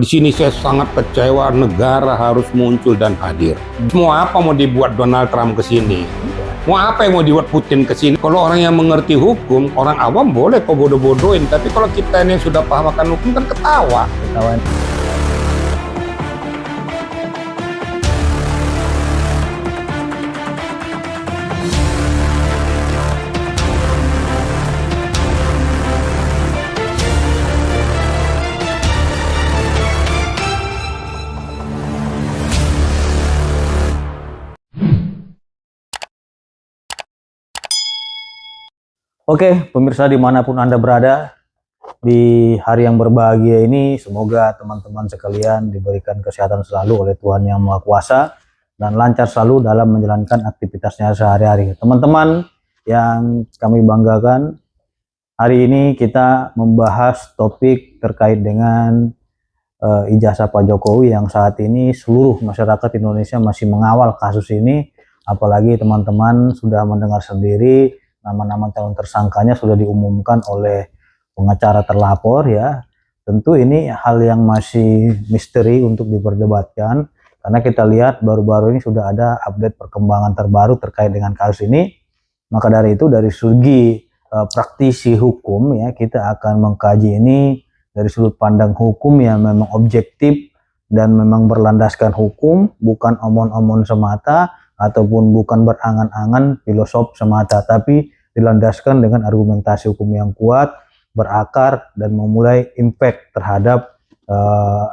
Di sini saya sangat kecewa, negara harus muncul dan hadir. Mau apa mau dibuat Donald Trump ke sini? Mau apa yang mau dibuat Putin ke sini? Kalau orang yang mengerti hukum, orang awam boleh kok bodoh-bodohin. Tapi kalau kita ini yang sudah paham akan hukum kan ketawa. Oke, pemirsa dimanapun Anda berada, di hari yang berbahagia ini, semoga teman-teman sekalian diberikan kesehatan selalu oleh Tuhan Yang Maha Kuasa, dan lancar selalu dalam menjalankan aktivitasnya sehari-hari. Teman-teman yang kami banggakan, hari ini kita membahas topik terkait dengan ijazah Pak Jokowi yang saat ini seluruh masyarakat Indonesia masih mengawal kasus ini, apalagi teman-teman sudah mendengar sendiri nama-nama calon tersangkanya sudah diumumkan oleh pengacara terlapor ya. Tentu ini hal yang masih misteri untuk diperdebatkan, karena kita lihat baru-baru ini sudah ada update perkembangan terbaru terkait dengan kasus ini. Maka dari itu, dari segi praktisi hukum ya, kita akan mengkaji ini dari sudut pandang hukum yang memang objektif dan memang berlandaskan hukum, bukan omon-omon semata ataupun bukan berangan-angan filosof semata, tapi dilandaskan dengan argumentasi hukum yang kuat, berakar, dan memulai impact terhadap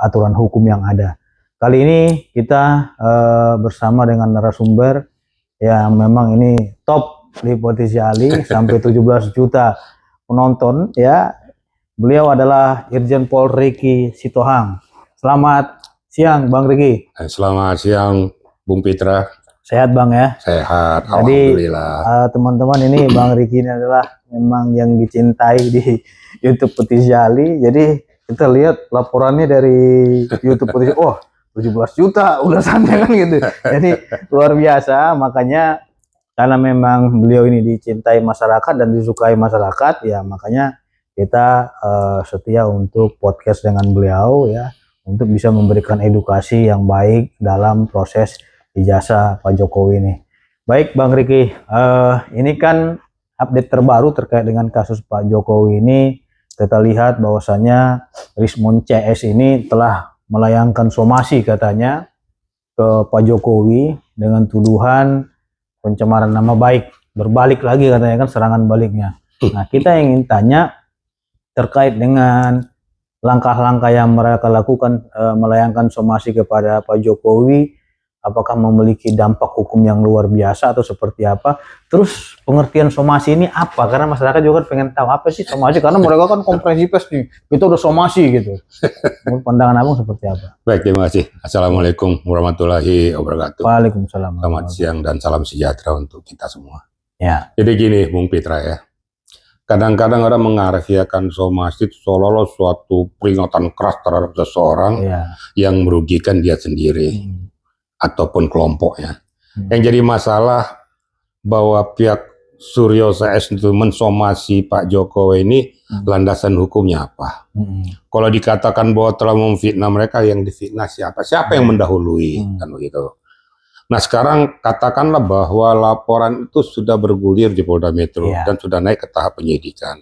aturan hukum yang ada. Kali ini kita bersama dengan narasumber yang memang ini top di Politisi Ali, sampai 17 juta penonton ya. Beliau adalah Irjen Pol Ricky Sitohang. Selamat siang Bang Ricky. Selamat siang Bung Pitra. Sehat Bang ya? Sehat, jadi alhamdulillah. Teman-teman, ini Bang Ricky ini adalah memang yang dicintai di YouTube Politisi Ali. Jadi kita lihat laporannya dari YouTube Politisi, oh 17 juta udah santai kan gitu. Jadi luar biasa. Makanya karena memang beliau ini dicintai masyarakat dan disukai masyarakat ya, makanya kita setia untuk podcast dengan beliau ya, untuk bisa memberikan edukasi yang baik dalam proses ijazah Pak Jokowi ini. Baik Bang Ricky, ini kan update terbaru terkait dengan kasus Pak Jokowi ini. Kita lihat bahwasannya Rismon CS ini telah melayangkan somasi katanya ke Pak Jokowi dengan tuduhan pencemaran nama baik. Berbalik lagi katanya kan, serangan baliknya. Nah, kita ingin tanya terkait dengan langkah-langkah yang mereka lakukan, melayangkan somasi kepada Pak Jokowi, apakah memiliki dampak hukum yang luar biasa atau seperti apa? Terus pengertian somasi ini apa? Karena masyarakat juga pengen tahu apa sih somasi, karena mereka kan konferensi pers nih, kita udah somasi gitu. Pandangan Abang seperti apa? Baik, terima kasih. Assalamualaikum warahmatullahi wabarakatuh. Waalaikumsalam. Selamat siang dan salam sejahtera untuk kita semua. Ya. Jadi gini Bung Pitra ya, kadang-kadang orang mengartikan somasi seolah-olah suatu peringatan keras terhadap seseorang yang merugikan dia sendiri ataupun kelompoknya. Yang jadi masalah bahwa pihak Suryo CS itu mensomasi Pak Jokowi ini, landasan hukumnya apa? Kalau dikatakan bahwa telah memfitnah mereka, yang difitnah siapa? Siapa yang mendahului? Kan begitu. Nah sekarang katakanlah bahwa laporan itu sudah bergulir di Polda Metro dan sudah naik ke tahap penyidikan.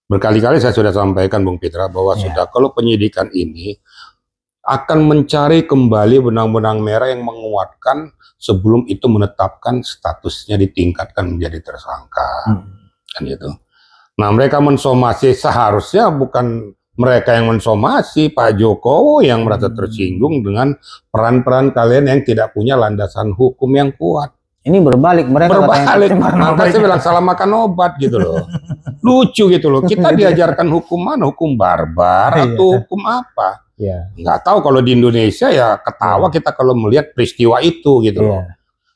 Berkali-kali saya sudah sampaikan Bung Pitra bahwa sudah, kalau penyidikan ini akan mencari kembali benang-benang merah yang menguatkan sebelum itu menetapkan statusnya ditingkatkan menjadi tersangka. Kan itu. Nah mereka mensomasi, seharusnya bukan mereka yang mensomasi, Pak Jokowi yang merasa tersinggung dengan peran-peran kalian yang tidak punya landasan hukum yang kuat. Ini berbalik, mereka berbalik. Maka saya bilang salah makan obat gitu loh. Lucu gitu loh. Kita diajarkan hukum mana? Hukum barbar atau hukum apa? Nggak tahu. Kalau di Indonesia ya ketawa kita kalau melihat peristiwa itu gitu loh.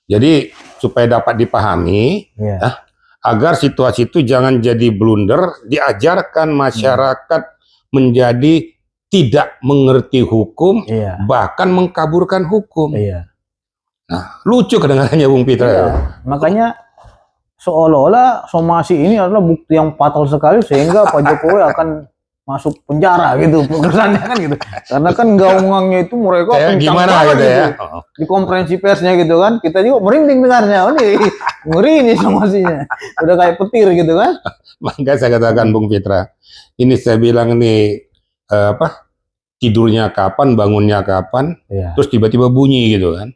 Jadi supaya dapat dipahami ya, agar situasi itu jangan jadi blunder, diajarkan masyarakat menjadi tidak mengerti hukum, bahkan mengkaburkan hukum. Nah, lucu kadang-kadangnya Bung Pitra. Makanya seolah-olah somasi ini adalah bukti yang fatal sekali, sehingga Pak Jokowi akan masuk penjara gitu kesannya kan gitu. Karena kan gaungangnya itu mereka Kayak kencang gimana banget gitu ya. di konferensi persnya gitu kan, kita juga merinding dengarnya. Oh nih ngeri nih somasinya, udah kayak petir gitu kan. Maka saya katakan Bung Fitra, ini saya bilang nih tidurnya kapan, bangunnya kapan, Iya. terus tiba-tiba bunyi gitu kan.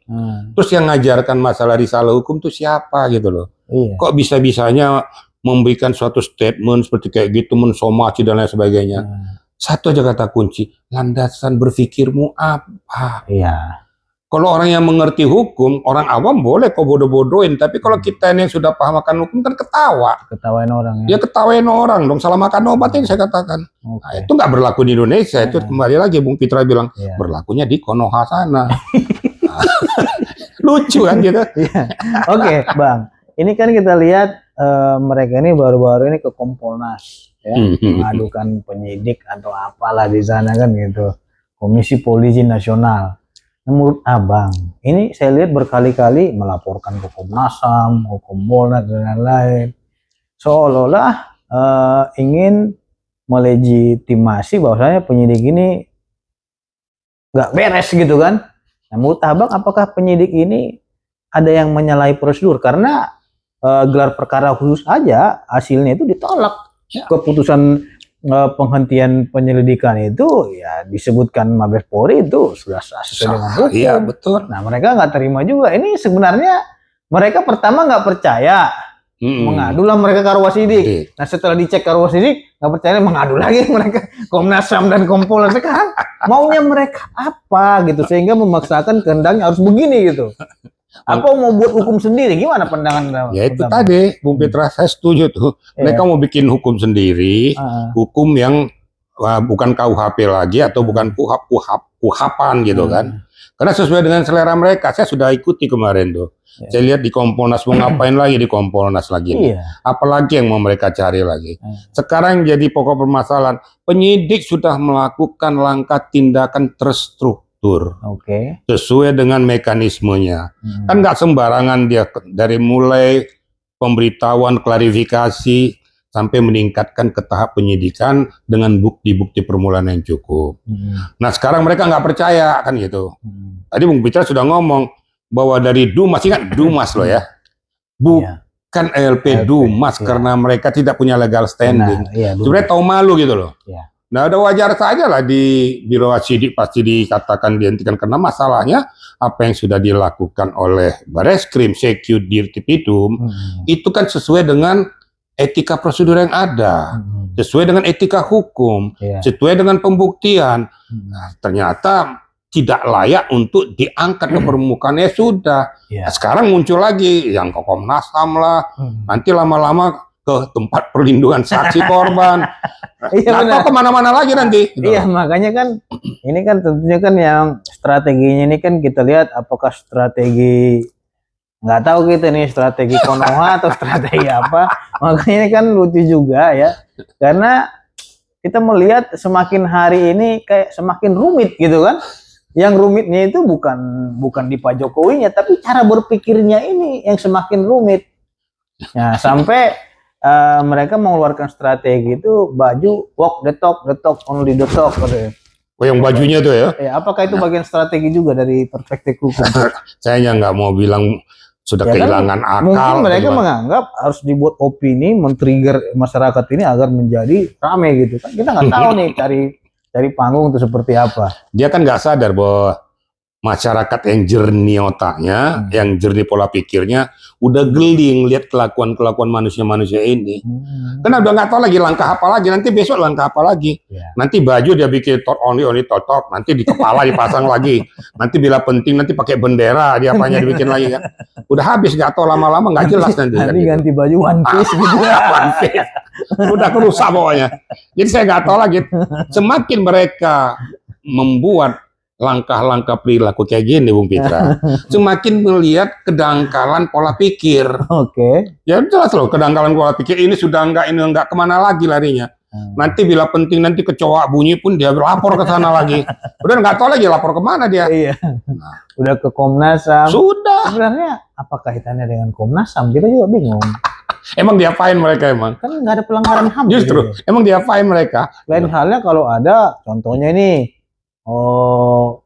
Terus yang ngajarkan masalah risalah hukum tuh siapa gitu loh. Iya. Kok bisa-bisanya memberikan suatu statement seperti kayak gitu, mensomasi dan lain sebagainya. Satu aja kata kunci, landasan berpikirmu apa? Iya. Kalau orang yang mengerti hukum, orang awam boleh kok bodoh-bodohin, tapi kalau kita ini yang sudah paham akan hukum kan ketawa. Ketawain orang ya. Ya ketawain orang dong, salah makan obat yang saya katakan. Nah, itu nggak berlaku di Indonesia, itu kembali lagi Bung Fitra bilang, berlakunya di Konoha sana. Lucu kan gitu. Oke, Bang. Ini kan kita lihat mereka ini baru-baru ini ke Kompolnas ya, mengadukan penyidik atau apalah di sana kan gitu. Komisi Polisi Nasional. Menurut Abang, ini saya lihat berkali-kali melaporkan ke Komnas HAM, ke Kompolnas dan lain-lain. Seolah-olah ingin melegitimasi bahwasanya penyidik ini nggak beres gitu kan. Nah, menurut Abang, apakah penyidik ini ada yang menyalahi prosedur? Karena gelar perkara khusus aja hasilnya itu ditolak. Keputusan penghentian penyelidikan itu ya disebutkan Mabes Polri itu sudah sesuai dengan hukum. Iya betul. Nah mereka nggak terima juga. Ini sebenarnya mereka pertama nggak percaya, mengadulah mereka ke Arwasidik. Nah setelah dicek ke Arwasidik nggak percaya, mengadu lagi mereka Komnas HAM dan Kompolnas. Sekarang maunya mereka apa gitu sehingga memaksakan kehendaknya harus begini gitu. Apa mau buat hukum sendiri? Gimana pandangan? Ya itu tadi, Bung Fitra, saya setuju tuh. Mereka mau bikin hukum sendiri, hukum yang bukan KUHP lagi atau bukan kuhapan gitu kan. Karena sesuai dengan selera mereka. Saya sudah ikuti kemarin tuh. Saya lihat di Kompolnas mau ngapain lagi di Kompolnas lagi. Apalagi yang mau mereka cari lagi. Sekarang jadi pokok permasalahan. Penyidik sudah melakukan langkah tindakan terstruktur. Sesuai dengan mekanismenya. Kan nggak sembarangan dia dari mulai pemberitahuan, klarifikasi sampai meningkatkan ke tahap penyidikan dengan bukti-bukti permulaan yang cukup. Nah sekarang mereka nggak percaya kan gitu. Tadi Bung Fitra sudah ngomong bahwa dari Dumas, ingat Dumas loh ya, bukan LP Dumas karena mereka tidak punya legal standing. Sebenarnya tahu malu gitu loh. Nah, ada wajar saja lah di Biro Sidik pasti dikatakan dihentikan karena masalahnya apa yang sudah dilakukan oleh Bareskrim, Sekyu, Dirtipidum itu kan sesuai dengan etika prosedur yang ada, sesuai dengan etika hukum, sesuai dengan pembuktian. Nah, ternyata tidak layak untuk diangkat ke permukaan, ya sudah. Nah, sekarang muncul lagi yang ke Komnas HAM lah, nanti lama-lama ke tempat perlindungan saksi korban. Atau kemana-mana lagi nanti. Iya, makanya kan ini kan tentunya kan yang strateginya ini kan kita lihat apakah strategi, nggak tahu kita nih strategi Konoha atau strategi apa. Makanya ini kan lucu juga ya, karena kita melihat semakin hari ini kayak semakin rumit gitu kan. Yang rumitnya itu bukan di Pak Jokowinya, tapi cara berpikirnya ini yang semakin rumit. Nah, sampai mereka mengeluarkan strategi itu baju walk the talk only the talk. Oh, yang bajunya tuh ya? Apakah itu bagian strategi juga dari perspektif hukum? Saya nggak mau bilang sudah kehilangan kan, akal. Mungkin mereka menganggap harus dibuat opini, men-trigger masyarakat ini agar menjadi rame gitu kan? Kita nggak tahu nih cari panggung itu seperti apa. Dia kan nggak sadar bahwa masyarakat yang jernih otaknya, yang jernih pola pikirnya, udah geli ngelihat kelakuan manusia-manusia ini. Karena udah nggak tahu lagi langkah apa lagi, nanti besok langkah apa lagi. Nanti baju dia bikin only totok, nanti di kepala dipasang lagi. Nanti bila penting nanti pakai bendera, dia apanya dibikin lagi kan. Udah habis, nggak tahu lama-lama nggak jelas nanti. Nanti kan, ganti baju One Piece gitu. One Piece. Udah kerusak pokoknya. Jadi saya nggak tahu lagi. Semakin mereka membuat langkah-langkah perilaku kayak gini, Bung Fitra, semakin melihat kedangkalan pola pikir. Ya jelas loh, kedangkalan pola pikir ini sudah nggak kemana lagi larinya. Nanti bila penting nanti kecoa bunyi pun dia lapor ke sana lagi. Udah nggak tahu lagi lapor kemana dia. Udah ke Komnas HAM. Sudah. Sebenarnya apa kaitannya dengan Komnas HAM? Kita juga bingung. Emang diapain mereka emang? Kan nggak ada pelanggaran HAM. Justru, gitu. emang diapain mereka? Lain halnya kalau ada, contohnya ini,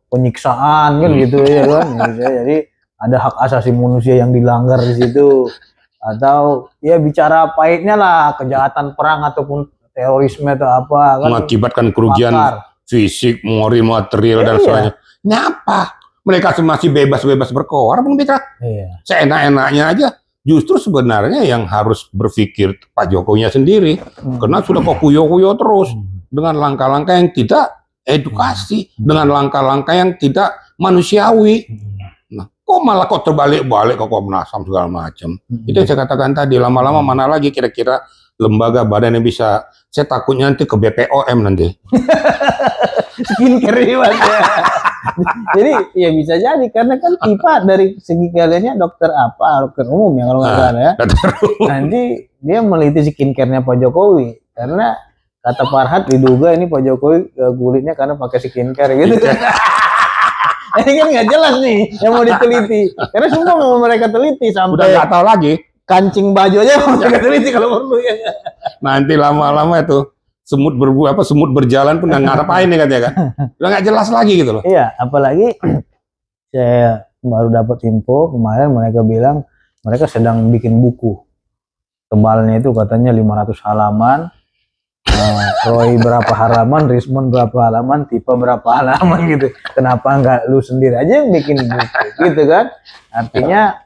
penyiksaan kan gitu ya kan. Jadi ada hak asasi manusia yang dilanggar di situ. Atau ya bicara pahitnya lah, kejahatan perang ataupun terorisme atau apa. Kan Mengakibatkan kerugian fisik, moral, material, dan sebagainya. Ini apa? Mereka masih bebas-bebas berkoar, Bung Pitra. Iya. Seenak-enaknya aja. Justru sebenarnya yang harus berpikir Pak Jokowinya sendiri, karena sudah kok kuyo-kuyo terus dengan langkah-langkah yang tidak edukasi, dengan langkah-langkah yang tidak manusiawi. Nah, kok malah kok terbalik-balik kok Komnas HAM segala macam. Itu yang saya katakan tadi, lama-lama mana lagi kira-kira lembaga badan yang bisa. Saya takutnya nanti ke BPOM nanti. Skincare ya. Jadi ya bisa jadi karena kan tipe dari segi kaliannya dokter umum ya kalau nggak salah ya. Nanti dia meliti skincare-nya Pak Jokowi karena kata Farhad diduga ini Pak Jokowi kulitnya karena pakai skincare gitu. Ini kan nggak jelas nih yang mau diteliti karena semua mau mereka teliti sampai udah nggak tahu lagi kancing baju aja mau mereka teliti kalau perlu ya. Nanti lama-lama itu semut berjalan pun nggak ngapain nih katanya kan, udah nggak jelas lagi gitu loh. Iya, apalagi saya baru dapat info kemarin mereka bilang mereka sedang bikin buku tebalnya itu katanya 500 halaman, Roy berapa halaman, Rismond berapa halaman, Tipe berapa halaman gitu. Kenapa nggak lu sendiri aja yang bikin buku gitu kan? Artinya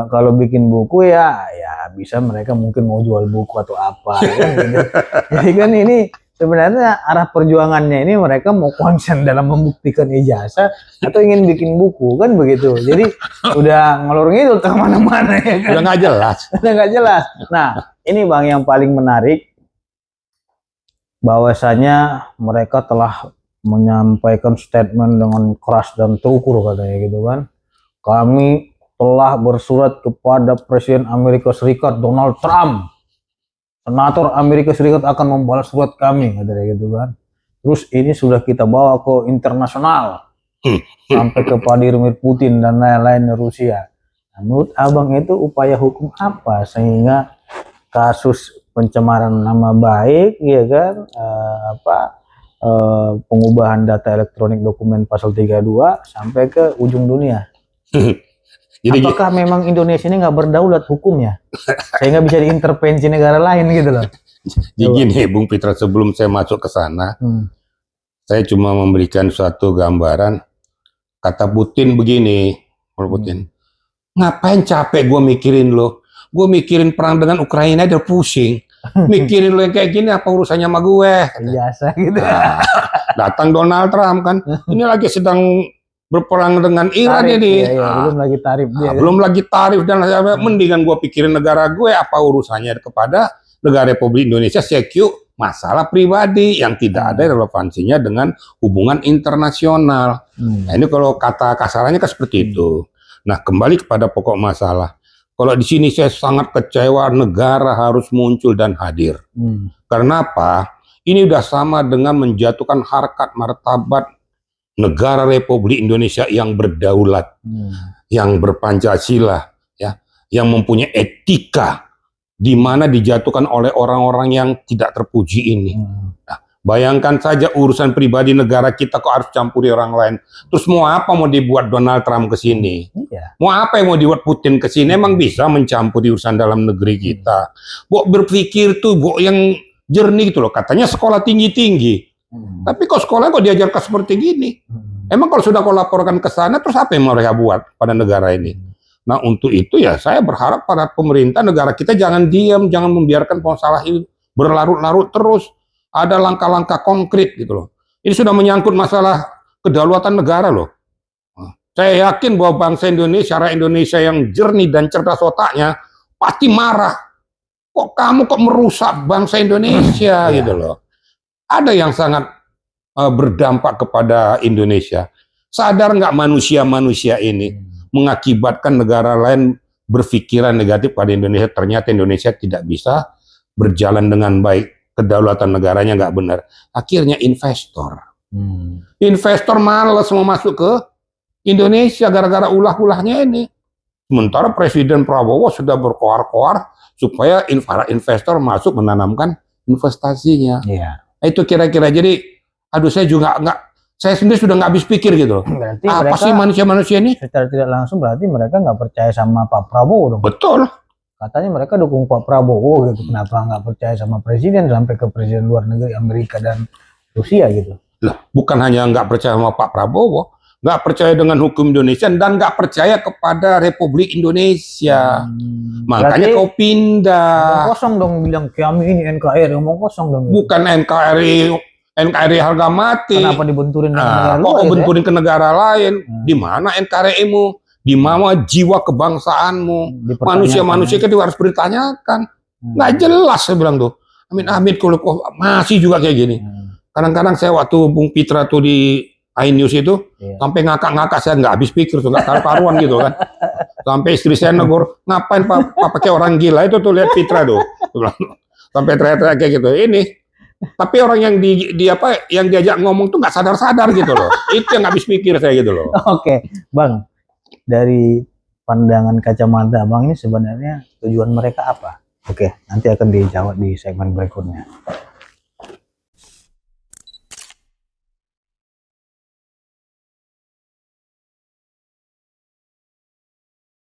kalau bikin buku ya bisa mereka mungkin mau jual buku atau apa kan gitu. Jadi kan ini sebenarnya arah perjuangannya ini mereka mau konsen dalam membuktikan ijazah atau ingin bikin buku kan begitu. Jadi udah ngelur ngidul ke mana-mana ya kan. Udah nggak jelas. Udah nggak jelas. Nah, ini Bang yang paling menarik bahwasanya mereka telah menyampaikan statement dengan keras dan terukur katanya gitu kan. Kami telah bersurat kepada Presiden Amerika Serikat Donald Trump. Senator Amerika Serikat akan membalas surat kami, katanya gitu kan. Terus ini sudah kita bawa ke internasional, sampai ke Vladimir Putin dan lain-lain Rusia. Nah, menurut Abang itu upaya hukum apa sehingga kasus pencemaran nama baik, ya kan, pengubahan data elektronik dokumen pasal 32 sampai ke ujung dunia? Jadi, apakah memang Indonesia ini nggak berdaulat hukumnya sehingga bisa diintervensi negara lain gitu loh? Jadi gini Bung Pitra, sebelum saya masuk ke sana, saya cuma memberikan suatu gambaran. Kata Putin begini, Putin, ngapain capek gue mikirin lo? Gue mikirin perang dengan Ukraina aja pusing. Mikirin lo yang kayak gini apa urusannya sama gue? Biasa gitu. Nah, datang Donald Trump kan, ini lagi sedang berperang dengan Iran ini. Belum lagi tarif dia. Belum lagi tarif dan mendingan gue pikirin negara gue, apa urusannya kepada negara Republik Indonesia, secure masalah pribadi yang tidak ada relevansinya dengan hubungan internasional. Nah, ini kalau kata kasarannya kan seperti itu. Nah, kembali kepada pokok masalah. Kalau di sini saya sangat kecewa negara harus muncul dan hadir. Karena apa? Ini udah sama dengan menjatuhkan harkat martabat negara Republik Indonesia yang berdaulat, yang berpancasila, ya, yang mempunyai etika, di mana dijatuhkan oleh orang-orang yang tidak terpuji ini. Nah, bayangkan saja urusan pribadi negara kita kok harus campuri orang lain. Terus mau apa mau dibuat Donald Trump ke sini? Mau apa yang mau dibuat Putin ke sini? Emang bisa mencampuri urusan dalam negeri kita? Berpikir tuh, yang jernih gitu loh. Katanya sekolah tinggi-tinggi. Tapi kok sekolah kok diajarkan seperti gini? Emang kalau sudah kau laporkan ke sana, terus apa yang mereka buat pada negara ini? Nah, untuk itu ya saya berharap pada pemerintah negara kita jangan diam, jangan membiarkan masalah ini berlarut-larut terus. Ada langkah-langkah konkret gitu loh. Ini sudah menyangkut masalah kedaulatan negara loh. Saya yakin bahwa bangsa Indonesia, rakyat Indonesia yang jernih dan cerdas otaknya pasti marah. Kok kamu merusak bangsa Indonesia gitu loh. Ada yang sangat berdampak kepada Indonesia. Sadar nggak manusia-manusia ini mengakibatkan negara lain berpikiran negatif pada Indonesia? Ternyata Indonesia tidak bisa berjalan dengan baik, kedaulatan negaranya nggak benar. Akhirnya investor malas mau masuk ke Indonesia gara-gara ulah-ulahnya ini. Sementara Presiden Prabowo sudah berkoar-koar supaya investor masuk menanamkan investasinya. Iya. Itu kira-kira, jadi, aduh saya juga nggak, saya sendiri sudah nggak habis pikir gitu. Berarti Apa mereka sih manusia-manusia ini? secara tidak langsung berarti mereka nggak percaya sama Pak Prabowo dong. Betul. Katanya mereka dukung Pak Prabowo gitu. Kenapa nggak percaya sama presiden sampai ke presiden luar negeri Amerika dan Rusia gitu? Lah, bukan hanya nggak percaya sama Pak Prabowo, nggak percaya dengan hukum Indonesia, dan nggak percaya kepada Republik Indonesia. Makanya Berarti kau pindah. ngomong kosong dong, bilang kami ini NKRI, ngomong kosong dong. Bukan NKRI harga mati. Kenapa dibenturin dengan negara Kok luar kau gitu ya? benturin ke negara lain? Di mana NKRI-mu? Di mana jiwa kebangsaanmu? Dipertanyakan, Manusia-manusia kan harus ditanyakan. Nggak jelas, saya bilang tuh. Amin kalau kok masih juga kayak gini. Kadang-kadang saya waktu Bung Pitra tuh di iNews itu, sampai ngakak-ngakak, saya nggak habis pikir tuh, nggak karuan gitu kan. Sampai istri saya negur, ngapain Pak pakai orang gila itu tuh, lihat Pitra tuh. Sampai teriak-teriak kayak gitu. Ini, tapi orang yang yang diajak ngomong tuh nggak sadar-sadar gitu loh. Itu yang nggak habis pikir saya gitu loh. Oke, Bang, dari pandangan kacamata Bang ini sebenarnya tujuan mereka apa? Oke, nanti akan dijawab di segmen berikutnya.